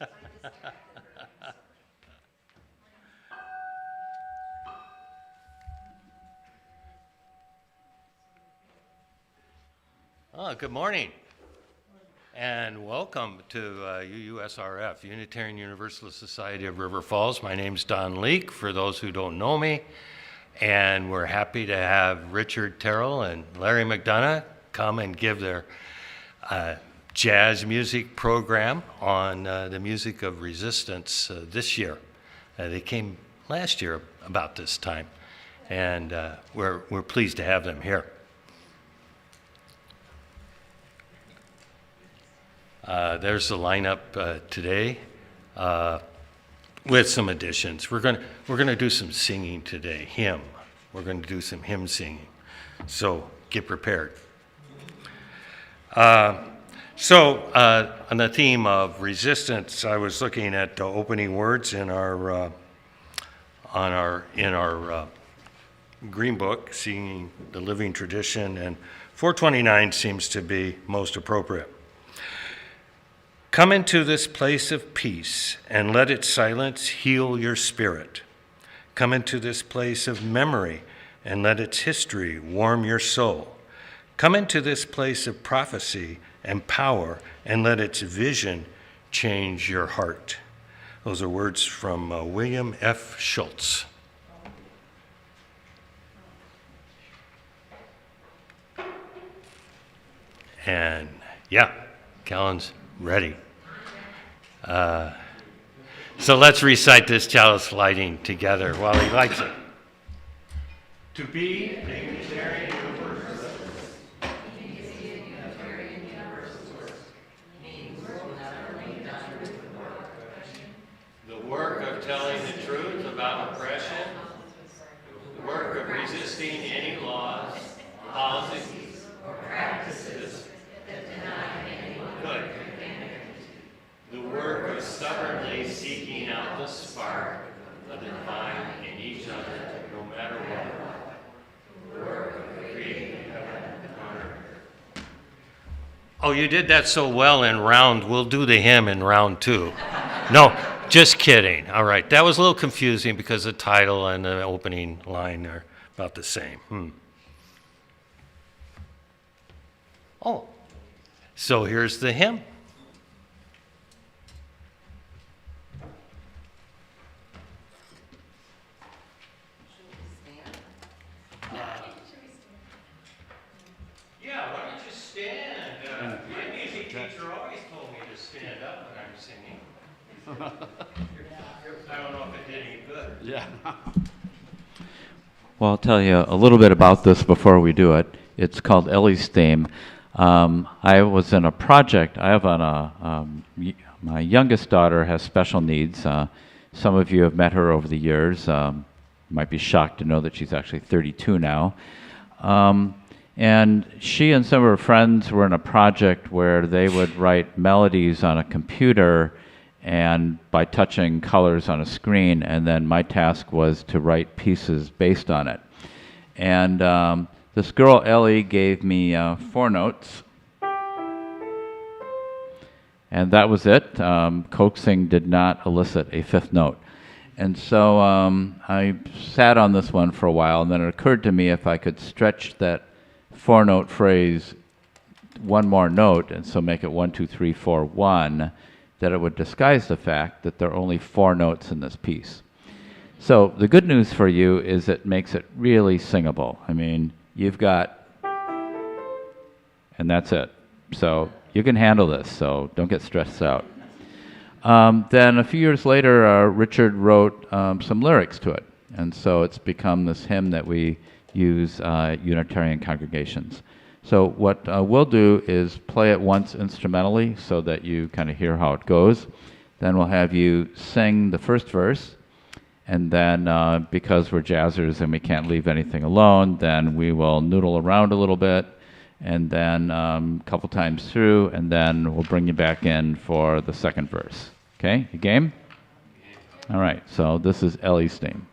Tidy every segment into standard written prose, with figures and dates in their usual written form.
Oh, good morning, and welcome to UUSRF, Unitarian Universalist Society of River Falls. My name's Don Leake, for those who don't know me, and we're happy to have Richard Terrill and Larry McDonough come and give their jazz music program on the music of resistance this year. They came last year about this time, and we're pleased to have them here. There's the lineup today with some additions. We're gonna do some singing today, hymn. We're gonna do some hymn singing, so get prepared. So on the theme of resistance, I was looking at the opening words in our Green Book, Singing the Living Tradition, and 429 seems to be most appropriate. Come into this place of peace, and let its silence heal your spirit. Come into this place of memory, and let its history warm your soul. Come into this place of prophecy and power, and let its vision change your heart. Those are words from William F. Schultz. And yeah, Callan's ready. So let's recite this chalice lighting together while he lights it. To be a Unitarian Universalist means the work of telling the truth about oppression, the work of resisting any laws, policies, or practices that deny anyone good. The work of stubbornly seeking out the spark of the divine in each other, no matter what. The work of creating heaven on earth. Oh, you did that so well in round. We'll do the hymn in round 2. No, just kidding. All right, that was a little confusing because the title and the opening line are about the same. Oh, so here's the hymn. Yeah, why don't you stand? My music teacher always told me to stand up when I'm singing. I don't know if it did any good. Yeah. Well, I'll tell you a little bit about this before we do it. It's called Ellie's Theme. I was in a project. I have my youngest daughter has special needs. Some of you have met her over the years. Might be shocked to know that she's actually 32 now. And she and some of her friends were in a project where they would write melodies on a computer and by touching colors on a screen, and then my task was to write pieces based on it. And this girl, Ellie, gave me 4 notes, and that was it. Coaxing did not elicit a 5th note. And so I sat on this one for a while, and then it occurred to me if I could stretch that 4-note phrase one more note, and so make it 1, 2, 3, 4, 1, that it would disguise the fact that there are only 4 notes in this piece. So the good news for you is it makes it really singable. I mean, you've got, and that's it. So you can handle this, so don't get stressed out. Then a few years later, Richard wrote some lyrics to it, and so it's become this hymn that we use Unitarian congregations. So what we'll do is play it once instrumentally so that you kind of hear how it goes. Then we'll have you sing the first verse, and then because we're jazzers and we can't leave anything alone, then we will noodle around a little bit, and then a couple times through, and then we'll bring you back in for the second verse. Okay, you game? All right, so this is Ellie's Theme.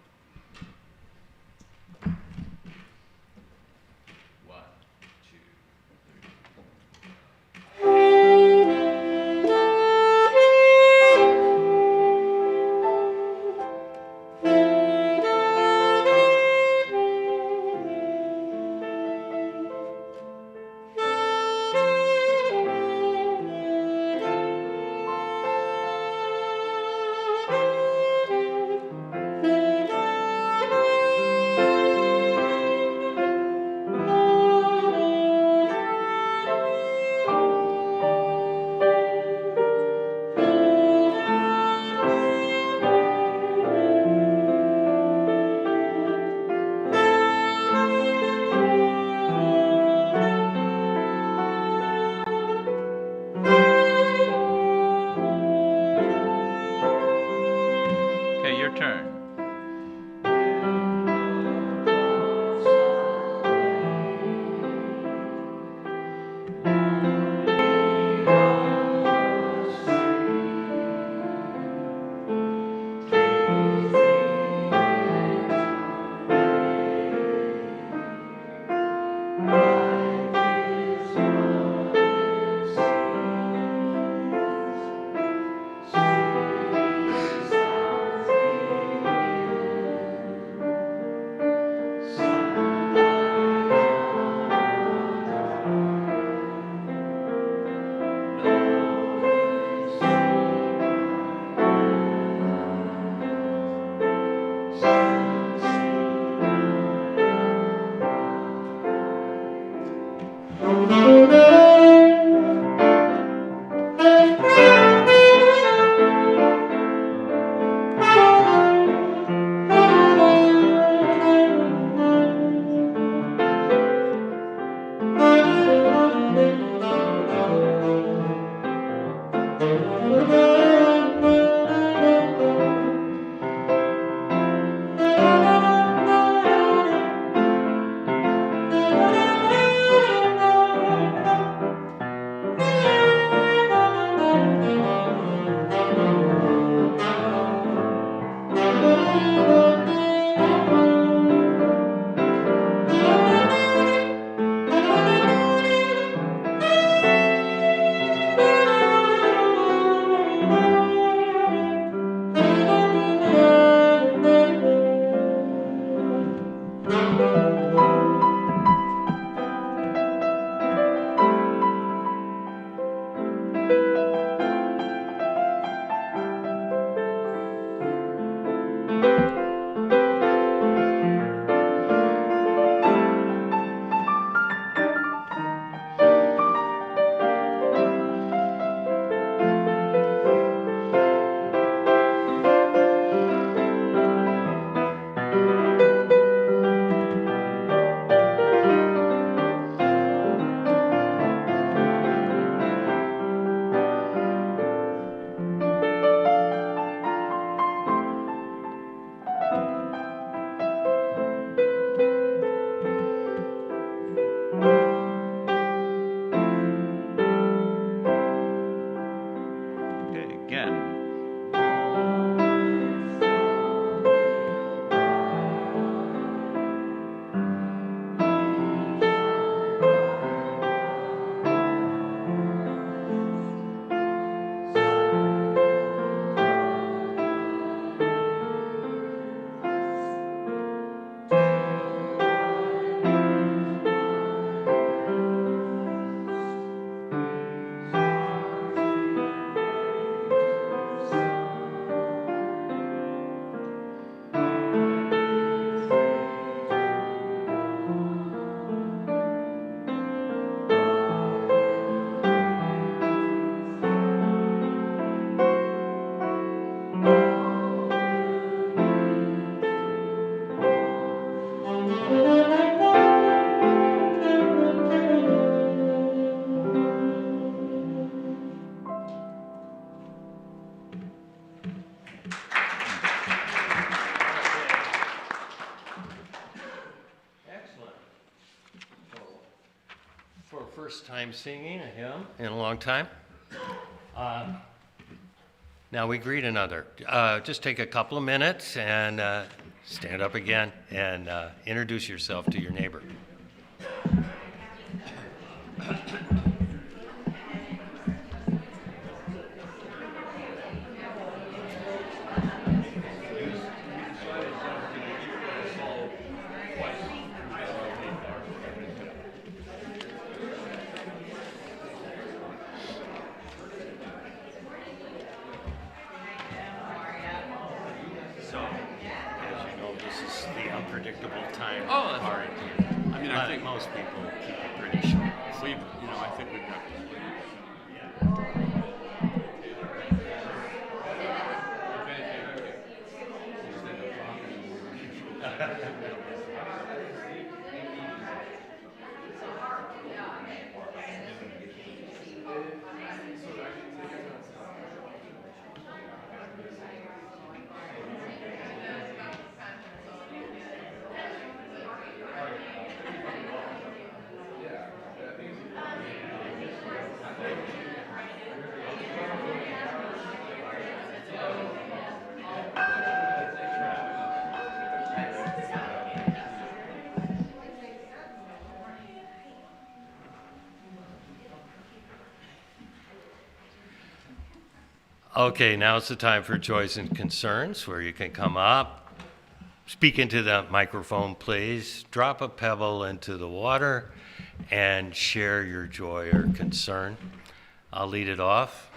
again. Excellent. For first time singing a hymn in a long time. Now we greet another. Just take a couple of minutes and stand up again and introduce yourself to your neighbor. So, as you know, this is the unpredictable time part. I mean, I think most people keep it pretty short. I think we've got. Okay, now's the time for joys and concerns, where you can come up, speak into the microphone, please, drop a pebble into the water, and share your joy or concern. I'll lead it off.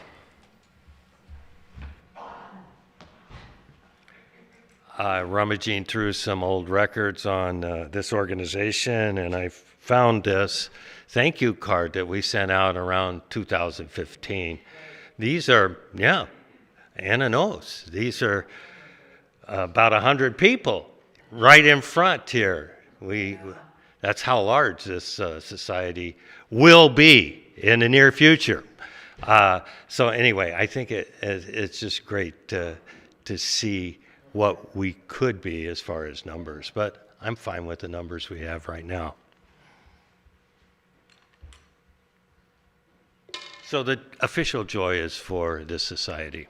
Rummaging through some old records on this organization, and I found this thank you card that we sent out around 2015. These are, Anna knows. These are about 100 people right in front here. That's how large this society will be in the near future. So anyway, I think it's just great to see what we could be as far as numbers, but I'm fine with the numbers we have right now. So the official joy is for this society.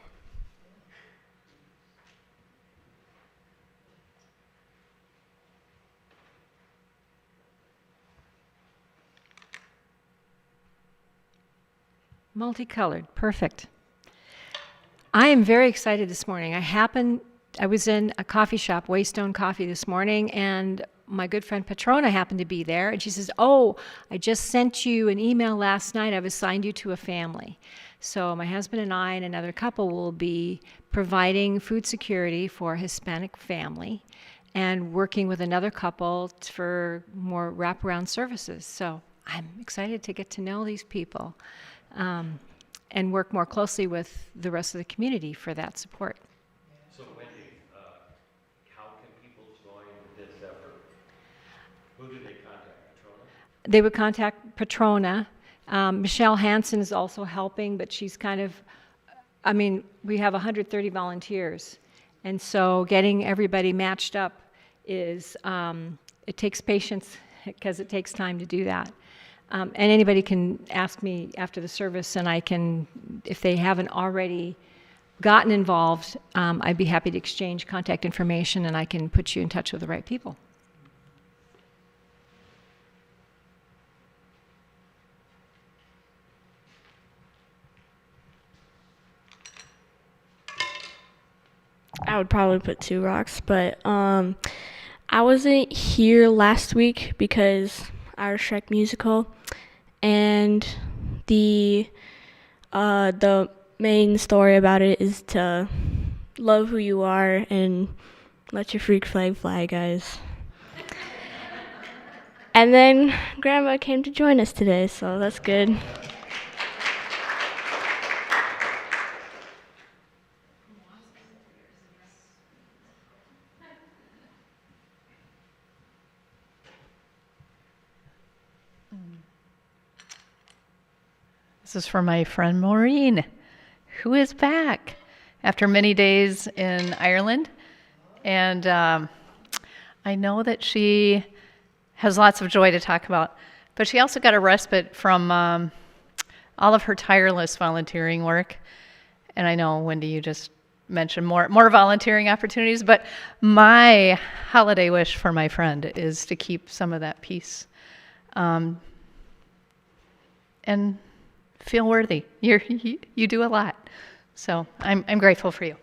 Multicolored, perfect. I am very excited this morning. I was in a coffee shop, Waystone Coffee, this morning, and my good friend Patrona happened to be there, and she says, "Oh, I just sent you an email last night. I've assigned you to a family." So my husband and I and another couple will be providing food security for a Hispanic family and working with another couple for more wraparound services. So I'm excited to get to know these people and work more closely with the rest of the community for that support. So Wendy, how can people join this effort? Who do they contact, Patrona? They would contact Patrona. Michelle Hansen is also helping, but she's we have 130 volunteers. And so getting everybody matched up it takes patience because it takes time to do that. And anybody can ask me after the service, and I can, if they haven't already gotten involved, I'd be happy to exchange contact information and I can put you in touch with the right people. I would probably put 2 rocks, but I wasn't here last week because Irish Shrek musical, and the main story about it is to love who you are and let your freak flag fly, guys. And then Grandma came to join us today, so that's good. This is for my friend Maureen, who is back after many days in Ireland. And I know that she has lots of joy to talk about, but she also got a respite from all of her tireless volunteering work. And I know, Wendy, you just mentioned more volunteering opportunities, but my holiday wish for my friend is to keep some of that peace and feel worthy. You do a lot. So I'm grateful for you.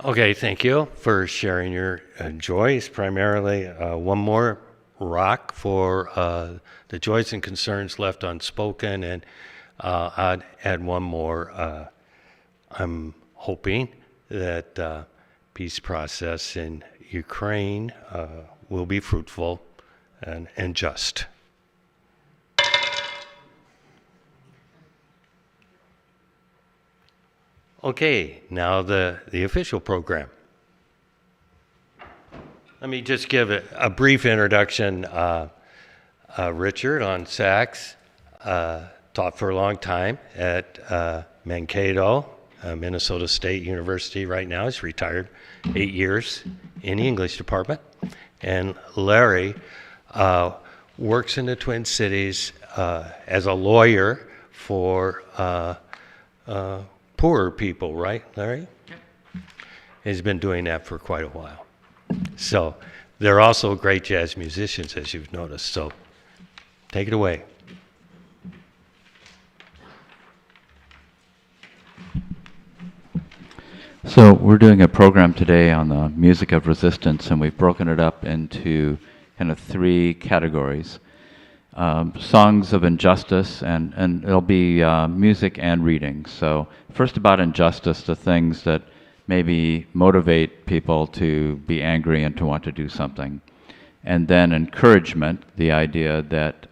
Okay, thank you for sharing your joys. Primarily, one more rock for the joys and concerns left unspoken, and I'd add one more. I'm hoping that peace process in Ukraine will be fruitful and just. Okay, now the official program. Let me just give a brief introduction. Richard on sax, taught for a long time at Mankato, Minnesota State University right now. He's retired 8 years in the English department. And Larry works in the Twin Cities as a lawyer for poorer people, right, Larry? Yep. He's been doing that for quite a while. So they're also great jazz musicians, as you've noticed. So take it away. So we're doing a program today on the music of resistance, and we've broken it up into kind of 3 categories. Songs of injustice, and it'll be music and reading. So first about injustice, the things that maybe motivate people to be angry and to want to do something. And then encouragement, the idea that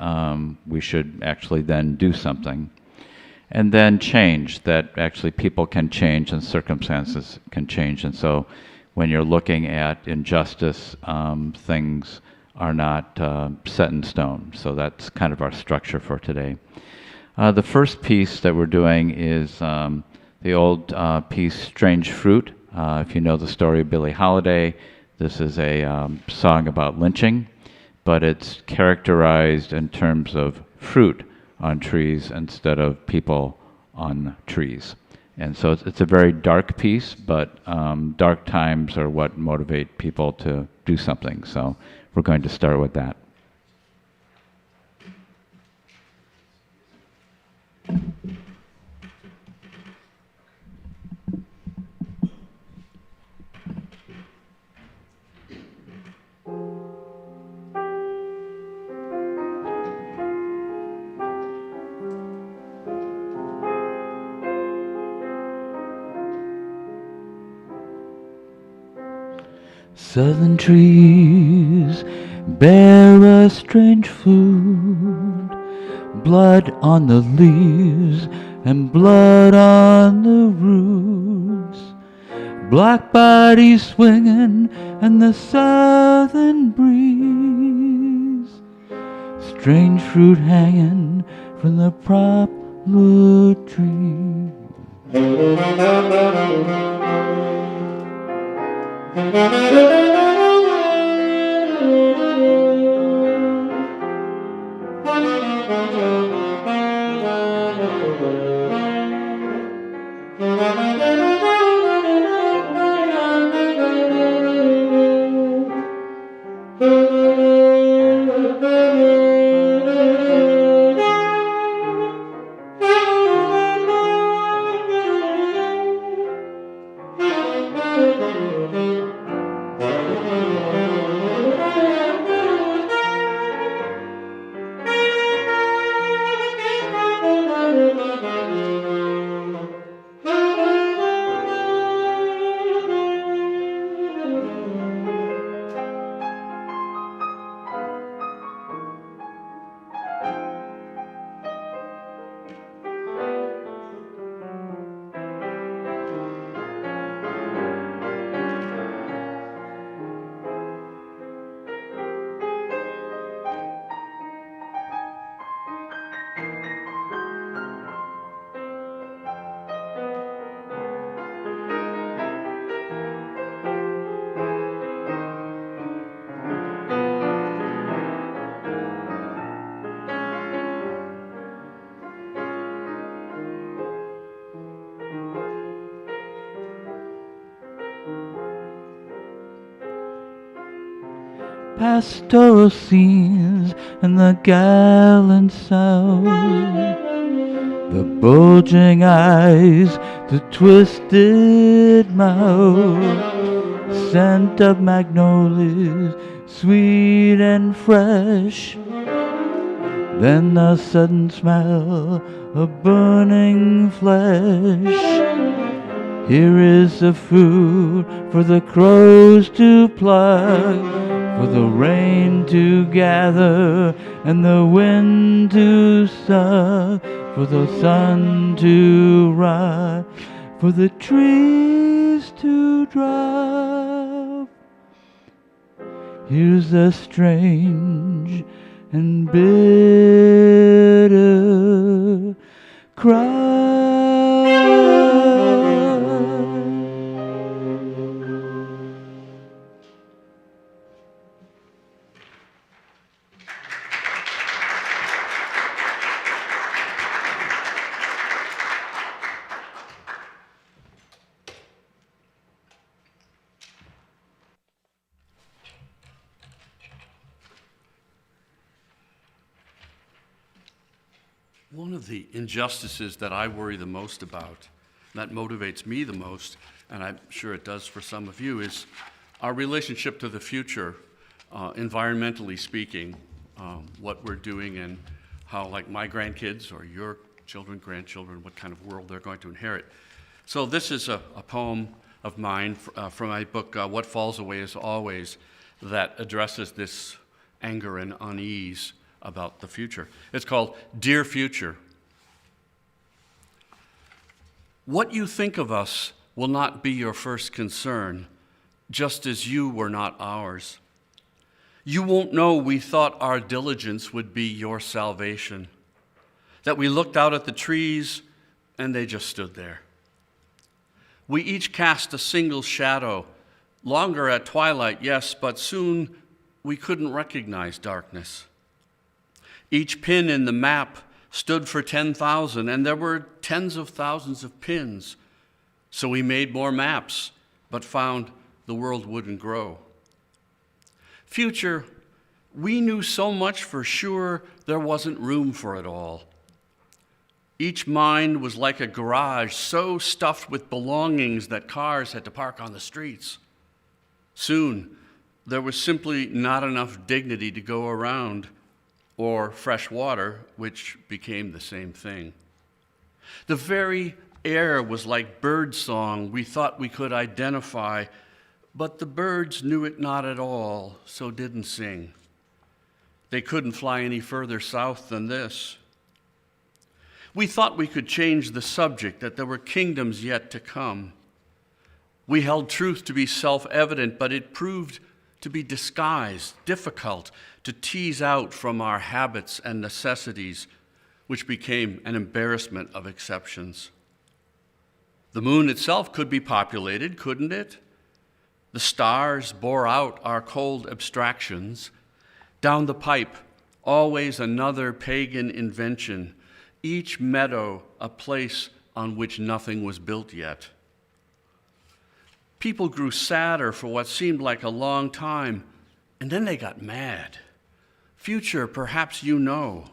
we should actually then do something. And then change, that actually people can change and circumstances can change. And so when you're looking at injustice, things are not set in stone. So that's kind of our structure for today. The first piece that we're doing is the old piece, Strange Fruit. If you know the story of Billie Holiday, this is a song about lynching, but it's characterized in terms of fruit on trees instead of people on trees. And so it's a very dark piece, but dark times are what motivate people to do something. So we're going to start with that. Southern trees bear a strange food, blood on the leaves and blood on the roots, black bodies swinging in the southern breeze, strange fruit hanging from the poplar tree. Pastoral scenes and the gallant sound, the bulging eyes, the twisted mouth, scent of magnolias, sweet and fresh, then the sudden smell of burning flesh. Here is the food for the crows to pluck, for the rain to gather and the wind to suck, for the sun to rise, for the trees to drop. Here's the strange and bitter cry. One of the injustices that I worry the most about, that motivates me the most, and I'm sure it does for some of you, is our relationship to the future, environmentally speaking, what we're doing and how, like, my grandkids or your children, grandchildren, what kind of world they're going to inherit. So this is a poem of mine from my book, What Falls Away Is Always, that addresses this anger and unease about the future. It's called Dear Future. What you think of us will not be your first concern, just as you were not ours. You won't know we thought our diligence would be your salvation, that we looked out at the trees and they just stood there. We each cast a single shadow, longer at twilight, yes, but soon we couldn't recognize darkness. Each pin in the map stood for 10,000, and there were tens of thousands of pins. So we made more maps, but found the world wouldn't grow. Future, we knew so much for sure there wasn't room for it all. Each mind was like a garage so stuffed with belongings that cars had to park on the streets. Soon, there was simply not enough dignity to go around, or fresh water, which became the same thing. The very air was like bird song we thought we could identify, but the birds knew it not at all, so didn't sing. They couldn't fly any further south than this. We thought we could change the subject, that there were kingdoms yet to come. We held truth to be self-evident, but it proved to be disguised, difficult to tease out from our habits and necessities, which became an embarrassment of exceptions. The moon itself could be populated, couldn't it? The stars bore out our cold abstractions. Down the pipe, always another pagan invention, each meadow a place on which nothing was built yet. People grew sadder for what seemed like a long time, and then they got mad. Future, perhaps you know.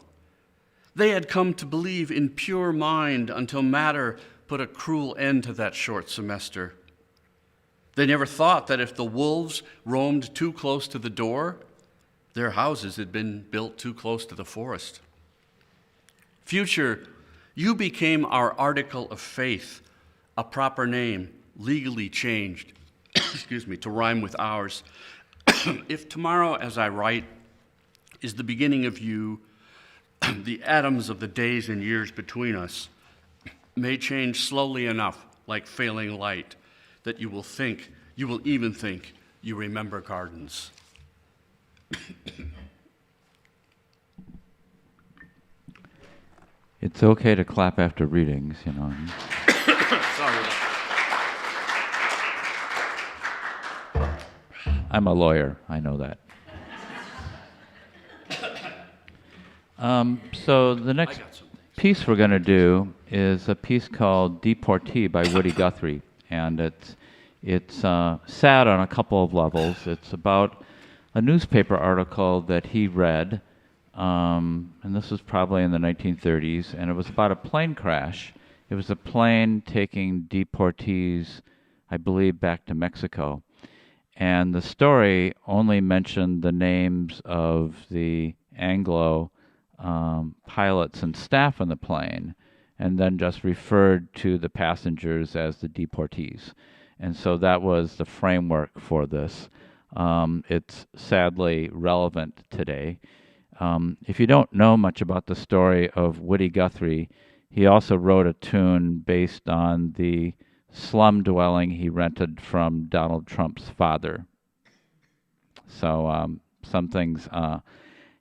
They had come to believe in pure mind until matter put a cruel end to that short semester. They never thought that if the wolves roamed too close to the door, their houses had been built too close to the forest. Future, you became our article of faith, a proper name, legally changed, to rhyme with ours. If tomorrow, as I write, is the beginning of you, the atoms of the days and years between us may change slowly enough, like failing light, that you will even think you remember gardens. It's okay to clap after readings, you know. Sorry. I'm a lawyer, I know that. So the next piece we're going to do is a piece called Deportee by Woody Guthrie, and it's sad on a couple of levels. It's about a newspaper article that he read, and this was probably in the 1930s, and it was about a plane crash. It was a plane taking deportees, I believe, back to Mexico. And the story only mentioned the names of the Anglo pilots and staff on the plane, and then just referred to the passengers as the deportees. And so that was the framework for this. It's sadly relevant today. If you don't know much about the story of Woody Guthrie, he also wrote a tune based on the slum dwelling he rented from Donald Trump's father. So some things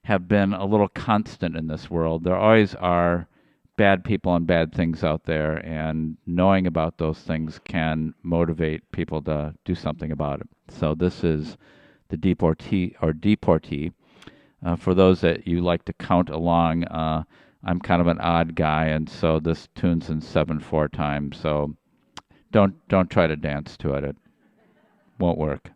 have been a little constant in this world. There always are bad people and bad things out there, and knowing about those things can motivate people to do something about it. So this is the Deportee. For those that you like to count along, I'm kind of an odd guy, and so this tune's in 7/4 time. So don't try to dance to it. It won't work.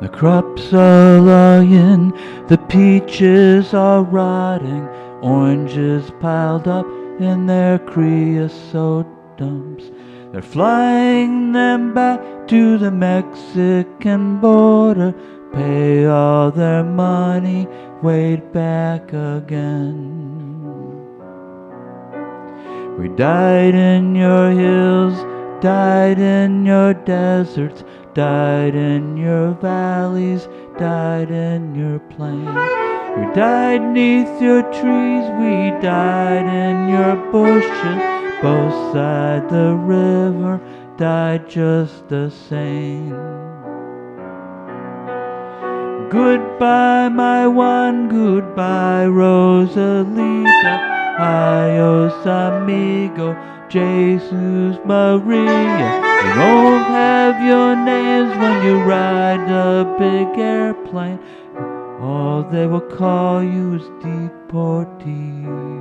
The crops are lying, the peaches are rotting, oranges piled up in their creosote dumps. They're flying them back to the Mexican border, pay all their money, wait back again. We died in your hills, died in your deserts, died in your valleys, died in your plains. We died neath your trees, we died in your bushes, both sides the river, died just the same. Goodbye, my one, goodbye, Rosalita. Adios, amigo, Jesus Maria. We won't have your names when you ride a big airplane. All they will call you is deportees.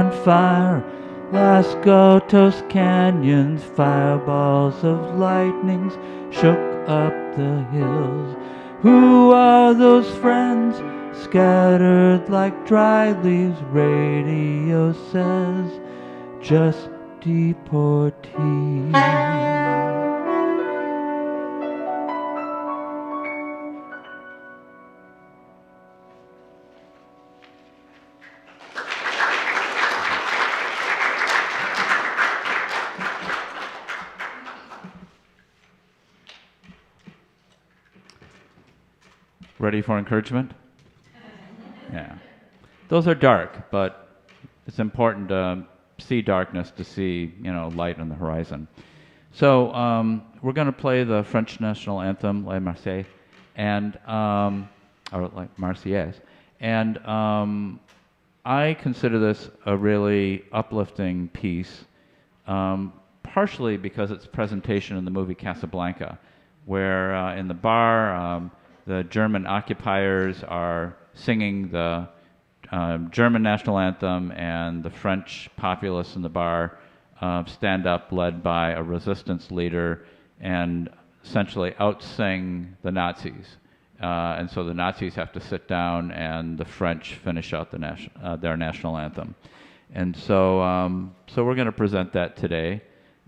on fire. Las Gatos Canyon's fireballs of lightnings shook up the hills. Who are those friends scattered like dry leaves? Radio says, just deportees. Ready for encouragement? Yeah. Those are dark, but it's important to see darkness to see, light on the horizon. So we're going to play the French national anthem, La Marseillaise, and or like Marseillaise, and I consider this a really uplifting piece, partially because it's presentation in the movie Casablanca, where in the bar the German occupiers are singing the German national anthem, and the French populace in the bar stand up, led by a resistance leader, and essentially out-sing the Nazis. And so the Nazis have to sit down, and the French finish out their national anthem. And so, so we're going to present that today,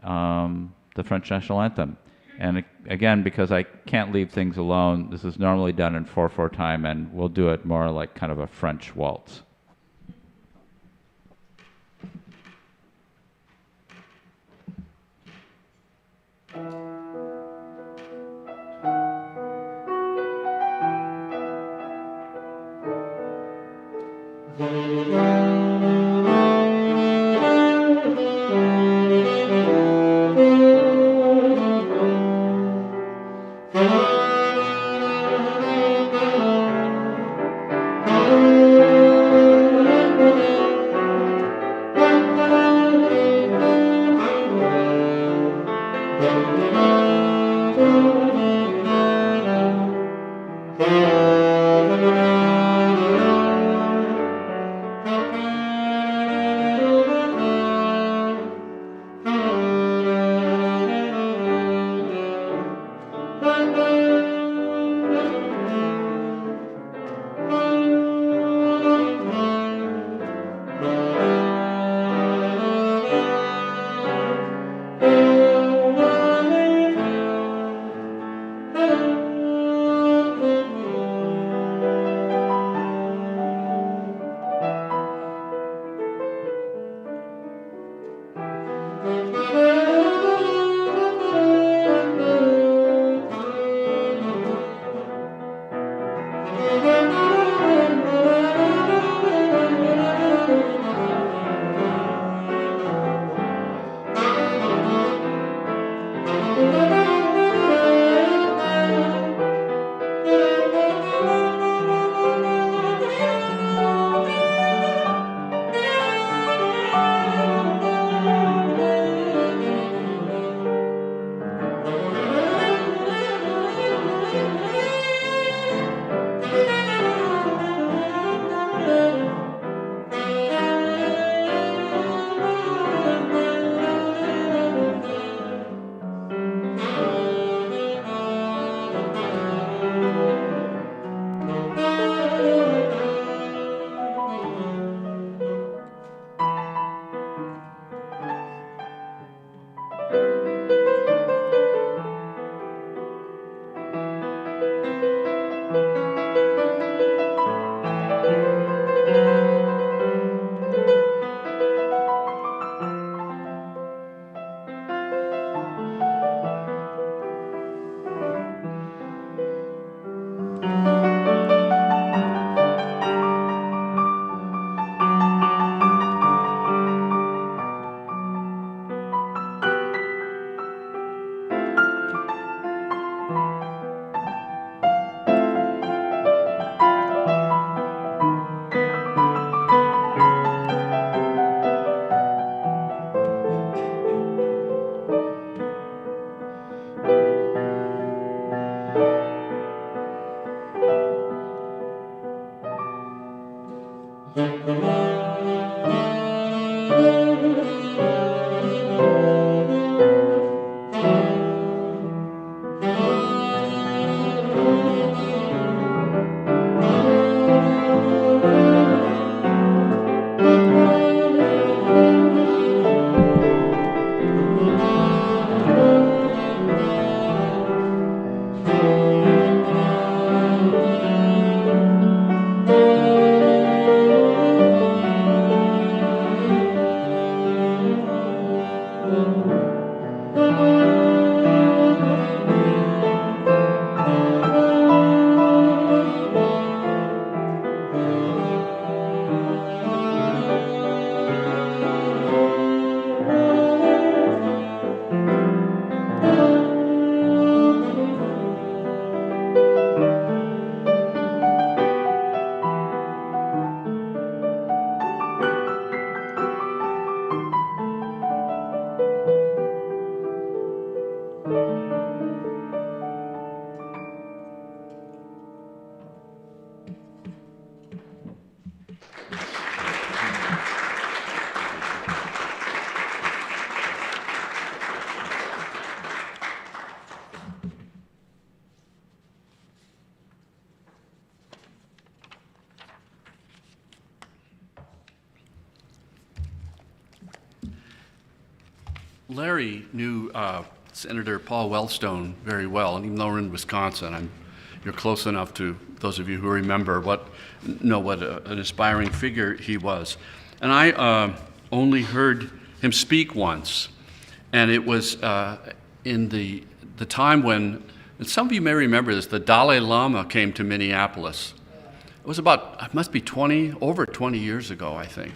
the French national anthem. And again, because I can't leave things alone, this is normally done in 4/4 time, and we'll do it more like kind of a French waltz. Larry knew Senator Paul Wellstone very well, and even though we're in Wisconsin, you're close enough to those of you who remember what an aspiring figure he was. And I only heard him speak once, and it was in the time when, and some of you may remember this, the Dalai Lama came to Minneapolis. It was it must be over 20 years ago, I think.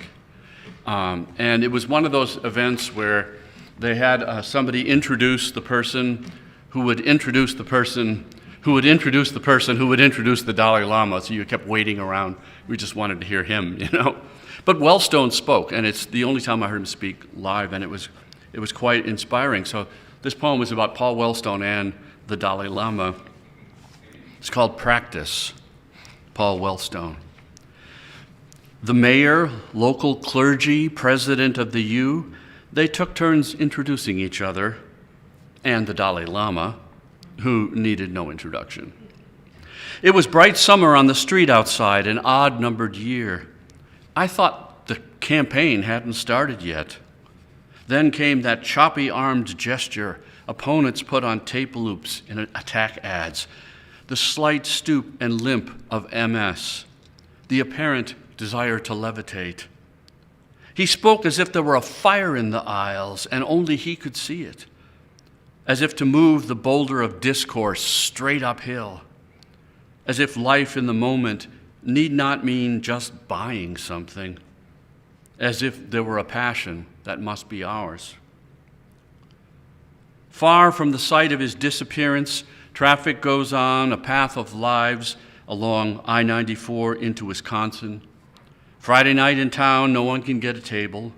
And it was one of those events where they had somebody introduce the person who would introduce the person who would introduce the person who would introduce the Dalai Lama, so you kept waiting around. We just wanted to hear him, you know. But Wellstone spoke, and it's the only time I heard him speak live, and it was quite inspiring. So this poem was about Paul Wellstone and the Dalai Lama. It's called Practice, Paul Wellstone. The mayor, local clergy, president of the U, they took turns introducing each other, and the Dalai Lama, who needed no introduction. It was bright summer on the street outside, an odd-numbered year. I thought the campaign hadn't started yet. Then came that choppy-armed gesture opponents put on tape loops in attack ads, the slight stoop and limp of MS, the apparent desire to levitate. He spoke as if there were a fire in the aisles and only he could see it, as if to move the boulder of discourse straight uphill, as if life in the moment need not mean just buying something, as if there were a passion that must be ours. Far from the site of his disappearance, traffic goes on a path of lives along I-94 into Wisconsin. Friday night in town, no one can get a table.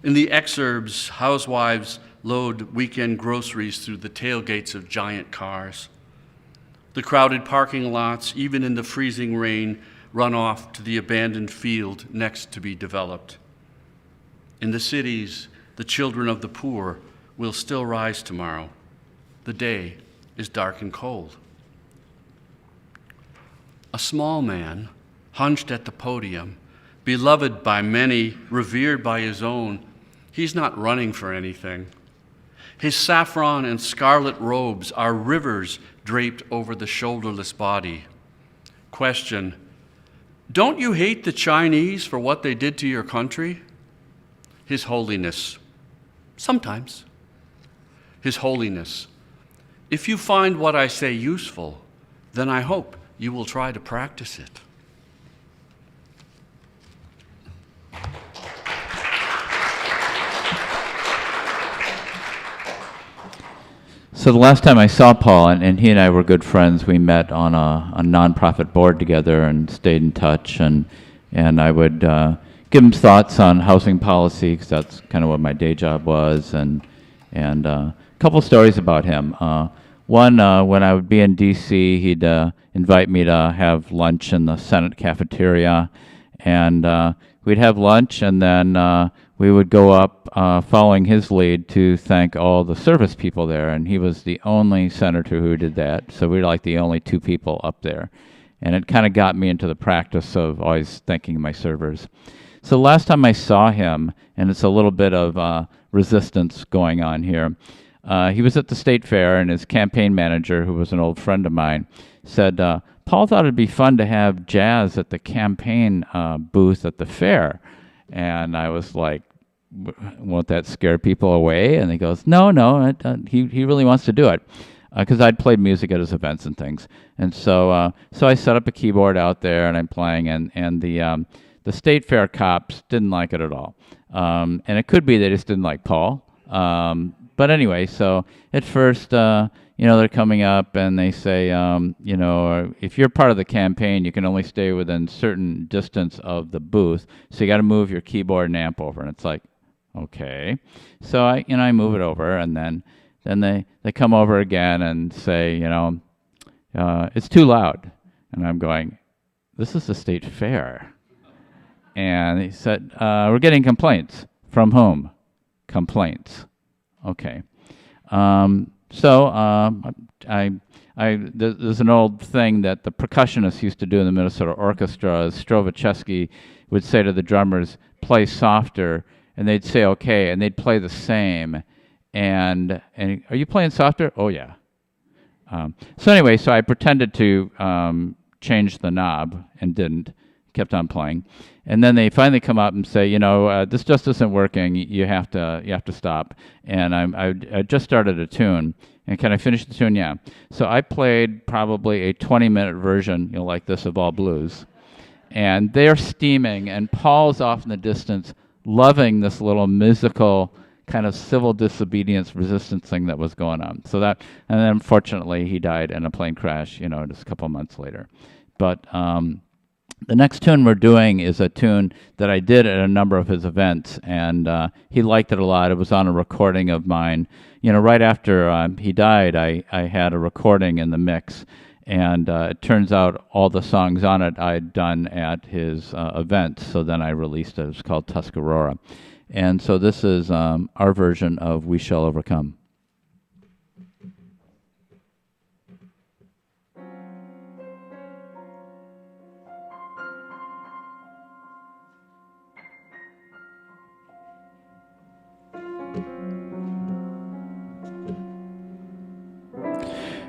In the exurbs, housewives load weekend groceries through the tailgates of giant cars. The crowded parking lots, even in the freezing rain, run off to the abandoned field next to be developed. In the cities, the children of the poor will still rise tomorrow. The day is dark and cold. A small man, hunched at the podium, beloved by many, revered by his own, he's not running for anything. His saffron and scarlet robes are rivers draped over the shoulderless body. Question: don't you hate the Chinese for what they did to your country? His Holiness: sometimes. His Holiness: if you find what I say useful, then I hope you will try to practice it. So the last time I saw Paul, and he and I were good friends, we met on a nonprofit board together and stayed in touch, and I would give him thoughts on housing policy, because that's kind of what my day job was, and a couple stories about him. One, when I would be in D.C., he'd invite me to have lunch in the Senate cafeteria, and we'd have lunch, and then we would go up, following his lead, to thank all the service people there. And he was the only senator who did that. So we were like the only two people up there. And it kind of got me into the practice of always thanking my servers. So last time I saw him, and it's a little bit of resistance going on here, he was at the state fair, and his campaign manager, who was an old friend of mine, said, Paul thought it'd be fun to have jazz at the campaign booth at the fair. And I was like, won't that scare people away? And he goes, no, he really wants to do it. Because I'd played music at his events and things. And so I set up a keyboard out there, and I'm playing, and the state fair cops didn't like it at all. And it could be they just didn't like Paul. But anyway, so at first, they're coming up and they say, if you're part of the campaign, you can only stay within certain distance of the booth. So you got to move your keyboard and amp over. And it's like, okay. So I move it over, and then they come over again and say, it's too loud. And I'm going, this is the state fair. And he said, we're getting complaints. From whom? Complaints. Okay. There's an old thing that the percussionists used to do in the Minnesota Orchestra. Strovacheski would say to the drummers, play softer, and they'd say okay, and they'd play the same. And are you playing softer? Oh yeah. So I pretended to change the knob and didn't. Kept on playing, and then they finally come up and say, this just isn't working. You have to stop. And I just started a tune, and can I finish the tune? Yeah. So I played probably a 20-minute version, like this, of All Blues, and they're steaming, and Paul's off in the distance, loving this little musical kind of civil disobedience resistance thing that was going on. So and then unfortunately he died in a plane crash, just a couple months later. But the next tune we're doing is a tune that I did at a number of his events, and he liked it a lot. It was on a recording of mine. Right after he died, I had a recording in the mix, and it turns out all the songs on it I'd done at his event, so then I released it. It's called Tuscarora. And so this is our version of We Shall Overcome.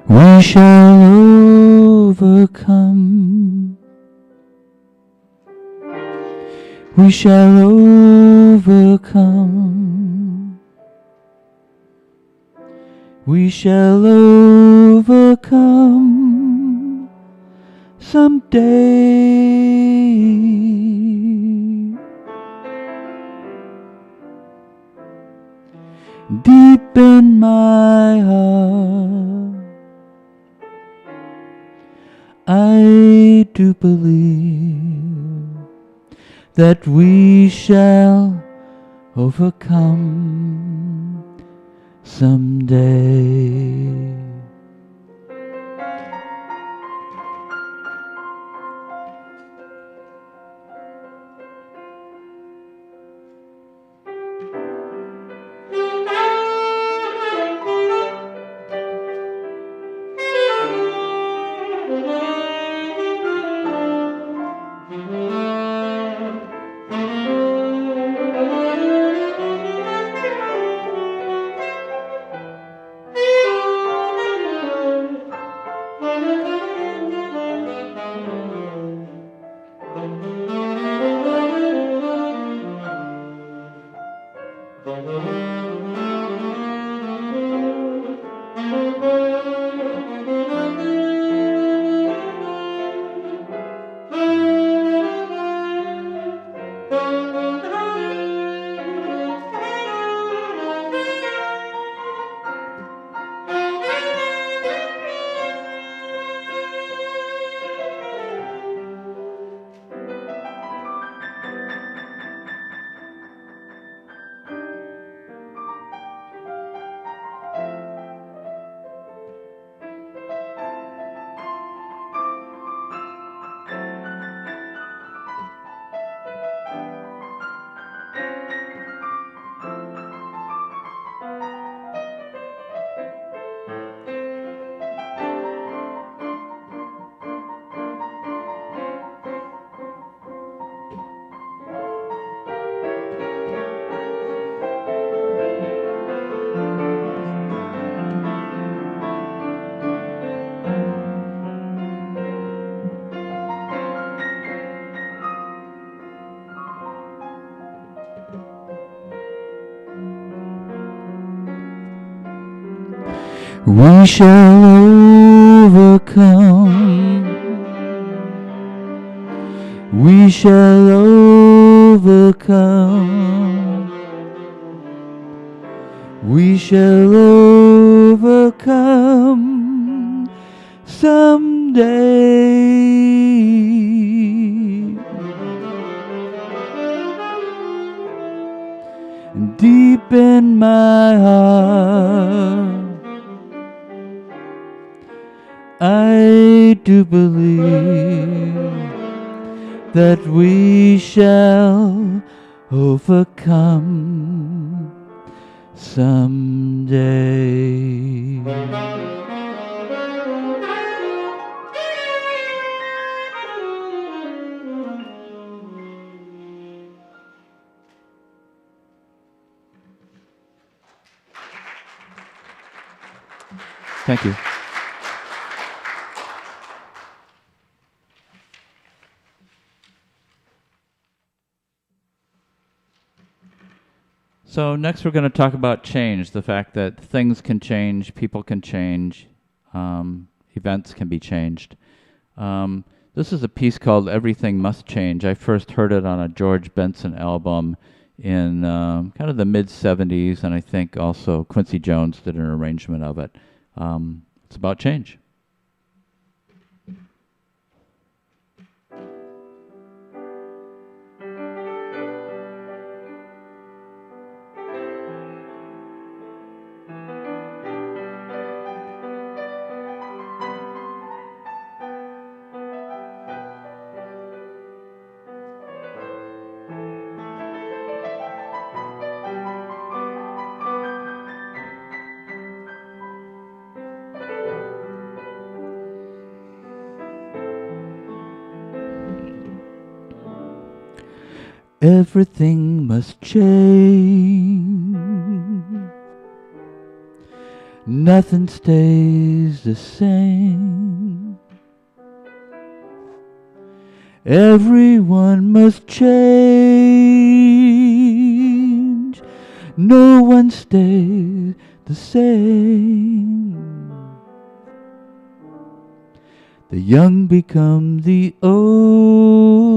We shall overcome. We shall overcome. We shall overcome someday. Deep in my heart, I do believe that we shall overcome someday. We shall overcome. We shall overcome. We shall overcome someday. And deep in my heart, I do believe that we shall overcome someday. Thank you. So next we're going to talk about change, the fact that things can change, people can change, events can be changed. This is a piece called Everything Must Change. I first heard it on a George Benson album in kind of the mid-'70s, and I think also Quincy Jones did an arrangement of it. It's about change. Everything must change. Nothing stays the same. Everyone must change. No one stays the same. The young become the old.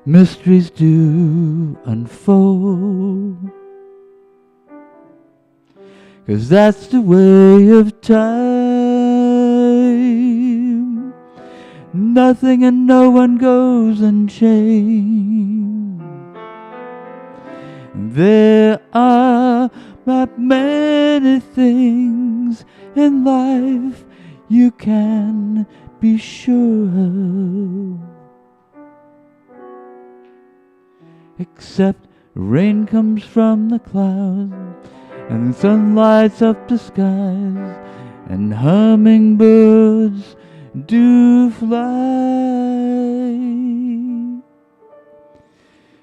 Mysteries do unfold, 'cause that's the way of time. Nothing and no one goes unchanged. There are not many things in life you can be sure of, except rain comes from the clouds and the sun lights up the skies and hummingbirds do fly.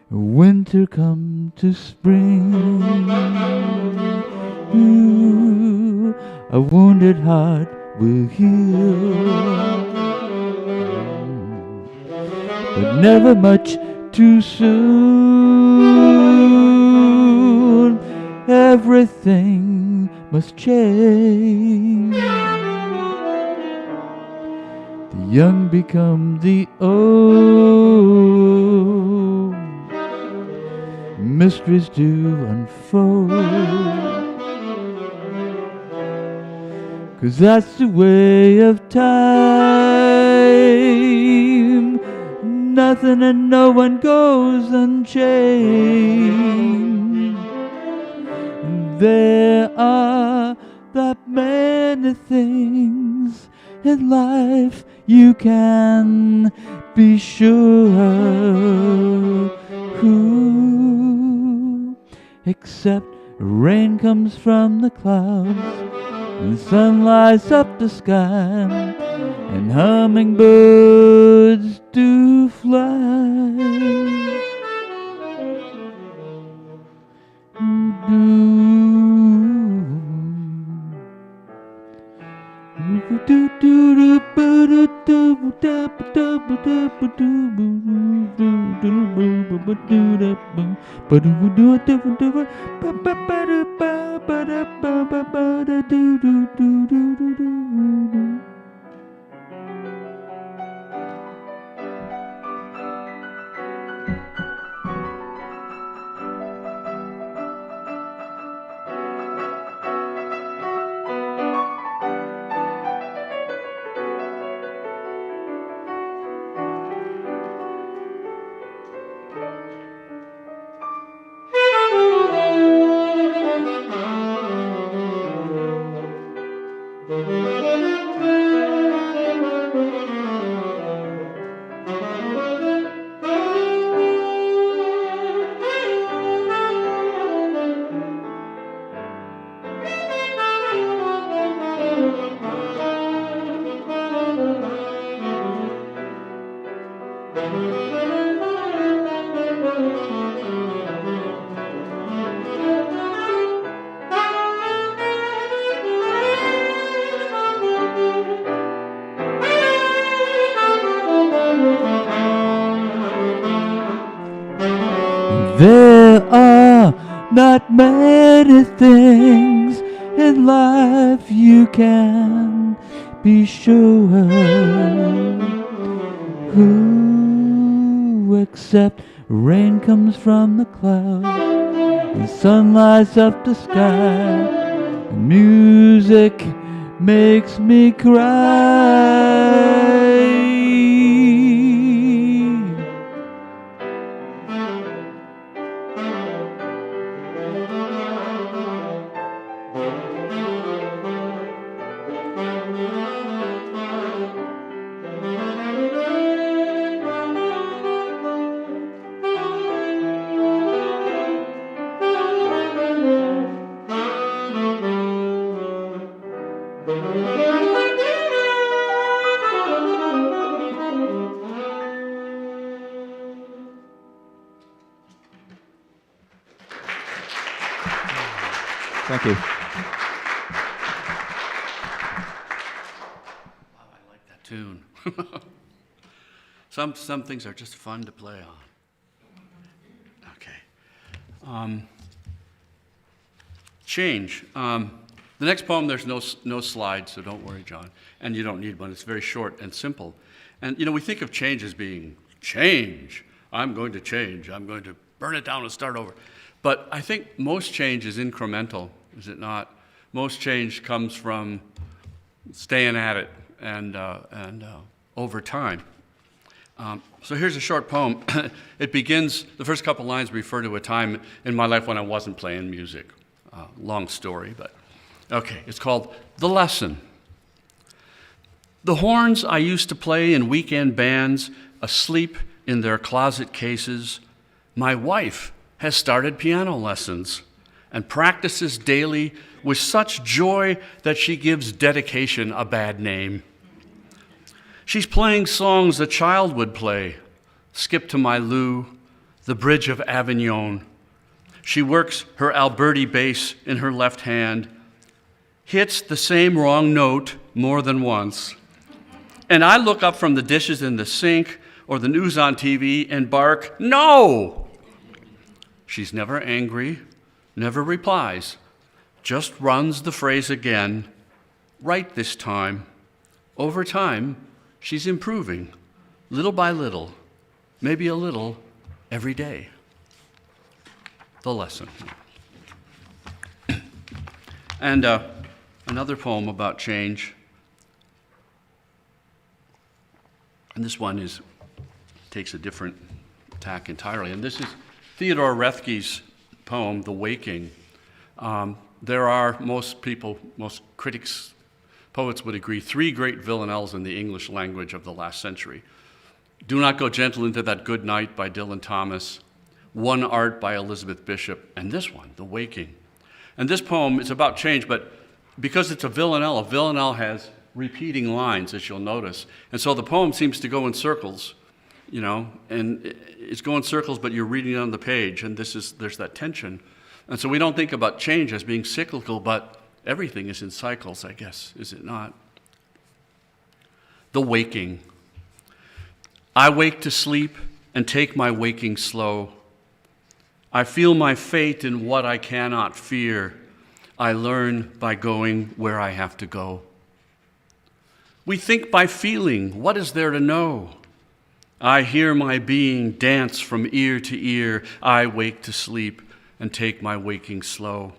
Winter come to spring. Ooh, a wounded heart will heal, but never much too soon. Everything must change. The young become the old. Mysteries do unfold, 'cause that's the way of time. Nothing and no one goes unchanged. There are that many things in life you can be sure of. Who, except rain comes from the clouds and the sun lights up the sky and hummingbirds do fly. Do There are not many things in life you can be sure. Who except rain comes from the clouds, the sun lights up the sky, and music makes me cry. Thank you. Wow, I like that tune. Some things are just fun to play on. Okay. Change. The next poem, there's no slide, so don't worry, John. And you don't need one. It's very short and simple. And, we think of change as being change. I'm going to change. I'm going to burn it down and start over. But I think most change is incremental, is it not? Most change comes from staying at it and over time. So here's a short poem. It begins, the first couple lines refer to a time in my life when I wasn't playing music. Long story, but okay. It's called The Lesson. The horns I used to play in weekend bands, asleep in their closet cases, my wife has started piano lessons and practices daily with such joy that she gives dedication a bad name. She's playing songs a child would play, Skip to My Lou, The Bridge of Avignon. She works her Alberti bass in her left hand, hits the same wrong note more than once. And I look up from the dishes in the sink or the news on TV and bark, "No!" She's never angry, never replies, just runs the phrase again, right this time. Over time, she's improving, little by little, maybe a little every day. The Lesson. And another poem about change. And this one takes a different tack entirely. And this is Theodore Roethke's poem, The Waking. There are, most critics, poets would agree, three great villanelles in the English language of the last century. Do Not Go Gentle Into That Good Night by Dylan Thomas, One Art by Elizabeth Bishop, and this one, The Waking. And this poem is about change, but because it's a villanelle has repeating lines, as you'll notice. And so the poem seems to go in circles, and it's going in circles, but you're reading it on the page, and there's that tension. And so we don't think about change as being cyclical, but everything is in cycles, I guess, is it not? The Waking. I wake to sleep and take my waking slow. I feel my fate in what I cannot fear. I learn by going where I have to go. We think by feeling, what is there to know? I hear my being dance from ear to ear. I wake to sleep and take my waking slow.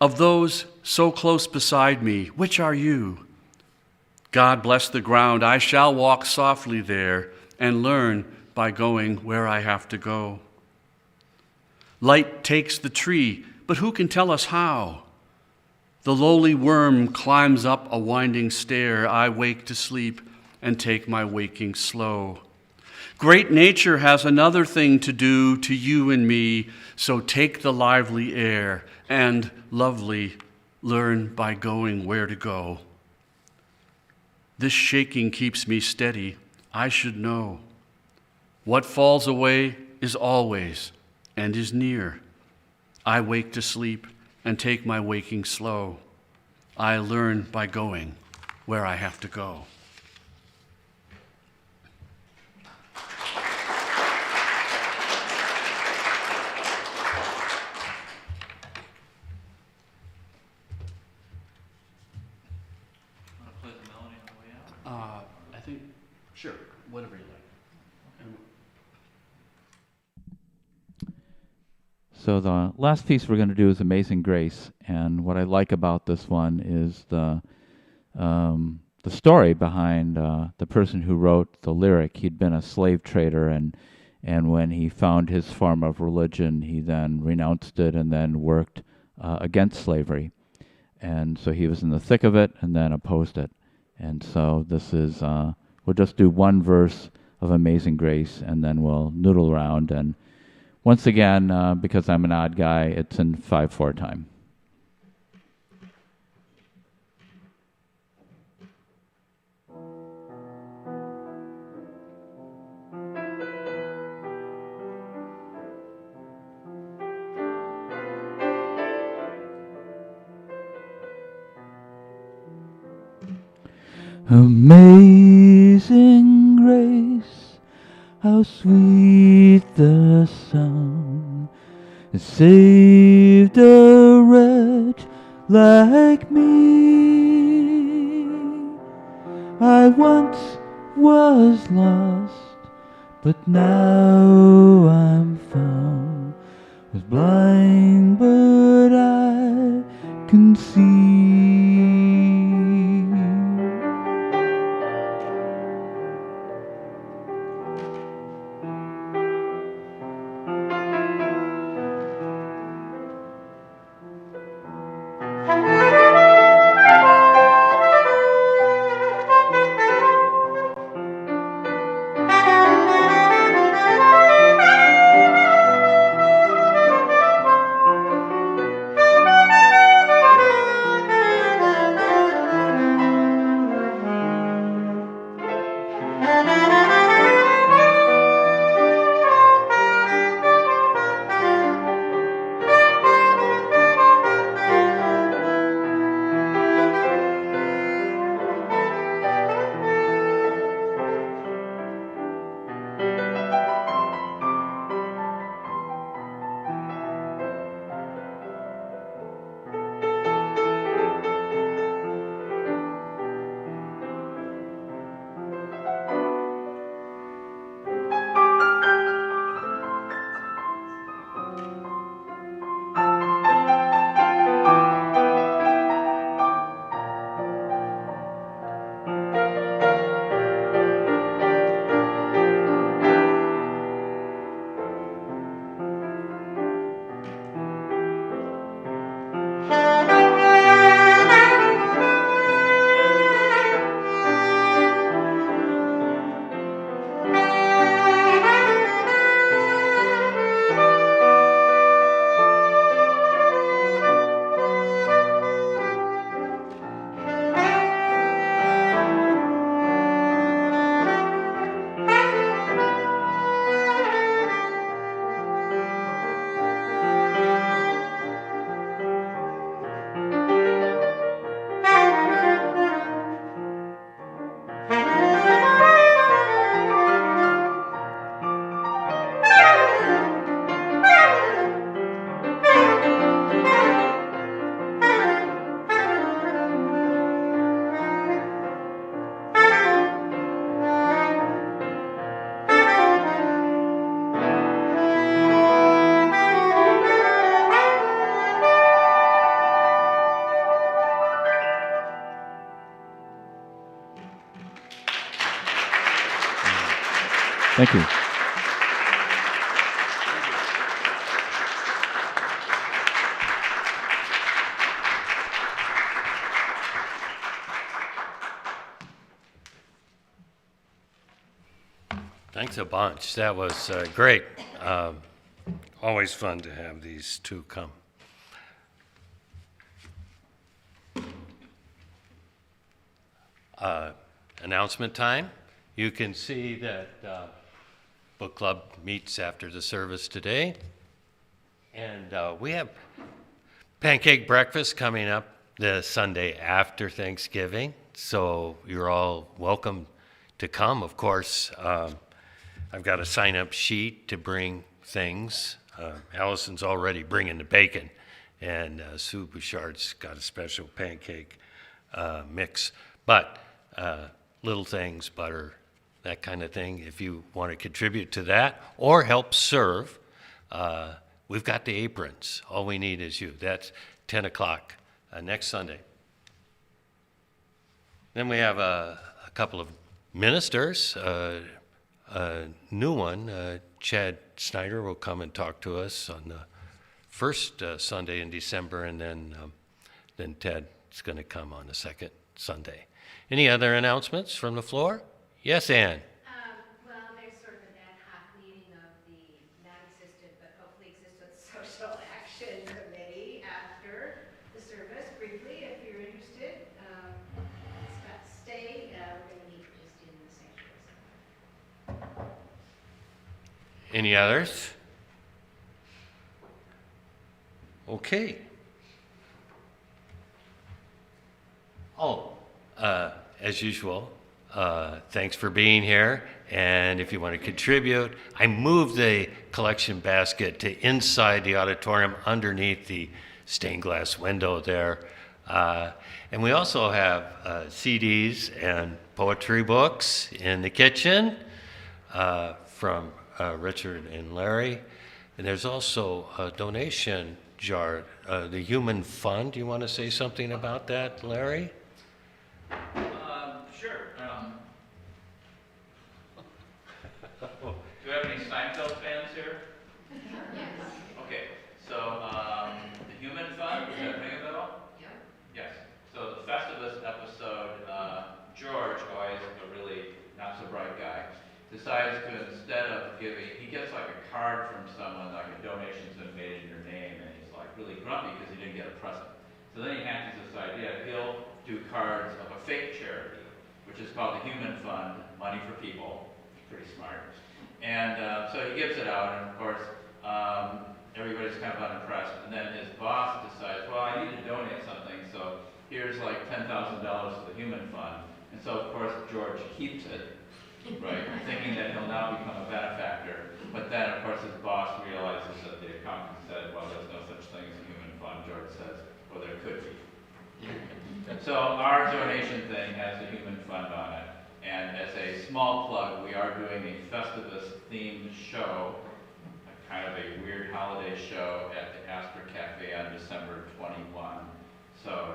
Of those so close beside me, which are you? God bless the ground, I shall walk softly there and learn by going where I have to go. Light takes the tree, but who can tell us how? The lowly worm climbs up a winding stair. I wake to sleep and take my waking slow. Great nature has another thing to do to you and me, so take the lively air and, lovely, learn by going where to go. This shaking keeps me steady. I should know. What falls away is always and is near. I wake to sleep and take my waking slow. I learn by going where I have to go. I think, sure, whatever you like. So the last piece we're going to do is Amazing Grace, and what I like about this one is the story behind the person who wrote the lyric. He'd been a slave trader, and when he found his form of religion, he then renounced it and then worked against slavery. And so he was in the thick of it and then opposed it. And so this is, we'll just do one verse of Amazing Grace, and then we'll noodle around. And once again, because I'm an odd guy, it's in 5/4 time. Amazing grace, how sweet the sound, it saved a wretch like me. I once was lost, but now I'm found. Was blind, but I can see. Thank you. Thanks a bunch. That was great. Always fun to have these two come. Announcement time. You can see that book club meets after the service today. And we have pancake breakfast coming up the Sunday after Thanksgiving. So you're all welcome to come. Of course, I've got a sign-up sheet to bring things. Allison's already bringing the bacon, and Sue Bouchard's got a special pancake mix. But little things, butter, that kind of thing, if you want to contribute to that or help serve, we've got the aprons. All we need is you. That's 10 o'clock next Sunday. Then we have a couple of ministers. A new one, Chad Snyder, will come and talk to us on the first Sunday in December, and then Ted's going to come on the second Sunday. Any other announcements from the floor? Yes, Ann. Well, there's sort of an ad hoc meeting of the non-existent, but hopefully existent social action committee after the service, briefly, if you're interested. Stay, we're going to meet just in the sanctuary. Any others? Okay. Oh, as usual, thanks for being here. And if you want to contribute, I moved the collection basket to inside the auditorium underneath the stained glass window there. And we also have CDs and poetry books in the kitchen from Richard and Larry. And there's also a donation jar, the Human Fund. Do you want to say something about that, Larry? Sure. Do we have any Seinfeld fans here? Okay, so the Human Fund, does that ring a bell? Yeah. Yes. So the Festivus episode, George, always a really not so bright guy, decides to, instead of giving, he gets like a card from someone, like a donation's been made in your name, and he's like really grumpy because he didn't get a present. So then he hatches this idea, he'll do cards of a fake charity, which is called the Human Fund, Money for People. Pretty smart. And so he gives it out, and of course, everybody's kind of unimpressed. And then his boss decides, well, I need to donate something, so here's like $10,000 to the Human Fund. And so, of course, George keeps it, right, thinking that he'll now become a benefactor. But then, of course, his boss realizes that the accountant said, well, there's no such thing as a Human Fund. George says, well, there could be. So our donation thing has the Human Fund on it. And as a small plug, we are doing a Festivus-themed show, kind of a weird holiday show at the Asper Cafe on December 21. So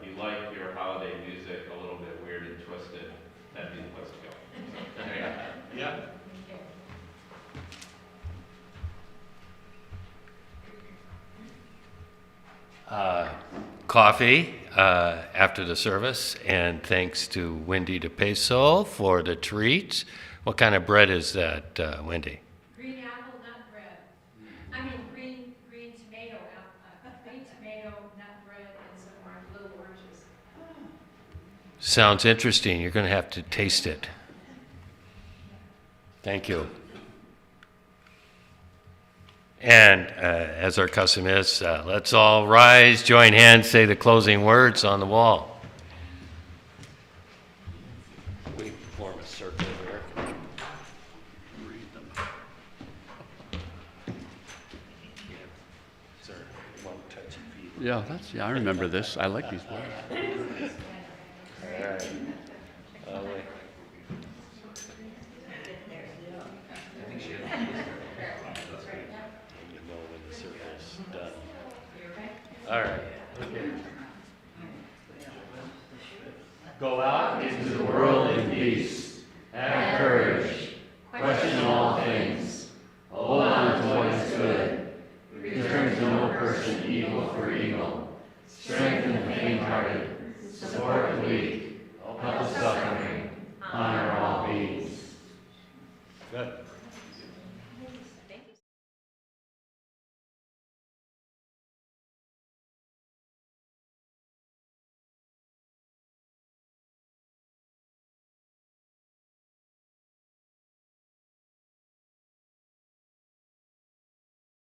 if you like your holiday music a little bit weird and twisted, that'd be the place to go. So, there you go. Yeah. Coffee after the service, and thanks to Wendy DePeso for the treats. What kind of bread is that, Wendy? Green apple nut bread. I mean, green tomato nut bread and some little oranges. Sounds interesting. You're going to have to taste it. Thank you. And as our custom is, let's all rise, join hands, say the closing words on the wall. We form a circle here. Read them. Sir, one touchy feet. Yeah, I remember this. I like these words. All right. Wait. You know when the circle's done. All right. Okay. Go out into the world in peace. Have courage. Question we.